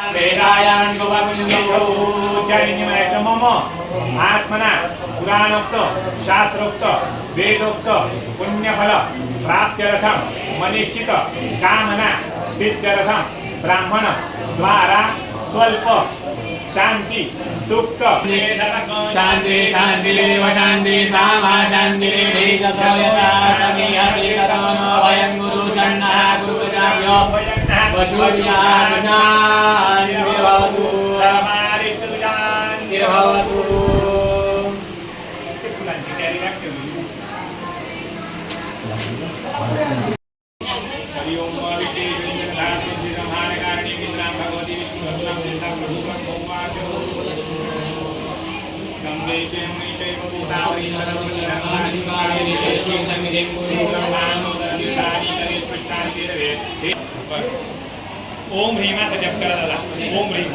वेदायां गोपाकुञ्जौ जैनिमयच मम आत्मना पुराणोक्त शास्त्रोक्त वेदोक्त पुण्यफल प्राप्त्यर्थं मनिश्चित कामना सिद्ध्यर्थं ब्राह्मण द्वारा स्वल्प शांति सुक्त शांति शांति देव शांति सामा शांति देव सोयता सखी हसीकरोनो भयं गुरु सन्ना गुरुजाभ्यो वशुर्या शांति भवतु समारितु शांति भवतु हरि ओम ओम ह्रीमा से जप करा दादा ओम ह्रीम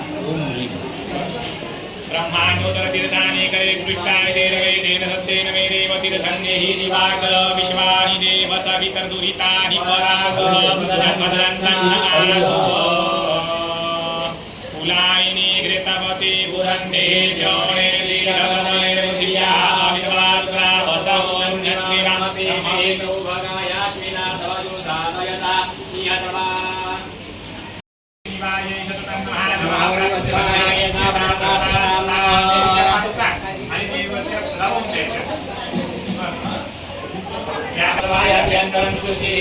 ब्रह्माण्योत्तर तीर्थानि करे सृष्टानि देवे तेन सत्तेन मे देव तीर्थन्यहि दिवाकर विश्वानि देव सवितर्दुहितानि परासुः भद्रन्तन्नासुः कुलायिनी घृतवती पुरन्ते शौणे श्रीरसने बुद्धिया अविद्वाद्ग्रावसमोन्यत्रिमपि मेषो भगायाश्विना तव जुसादयता नियतवा शिवाय सततं महाराज आणि देवस्य श्रवण द्यायचं यात्वाय अभ्यंतरं शुची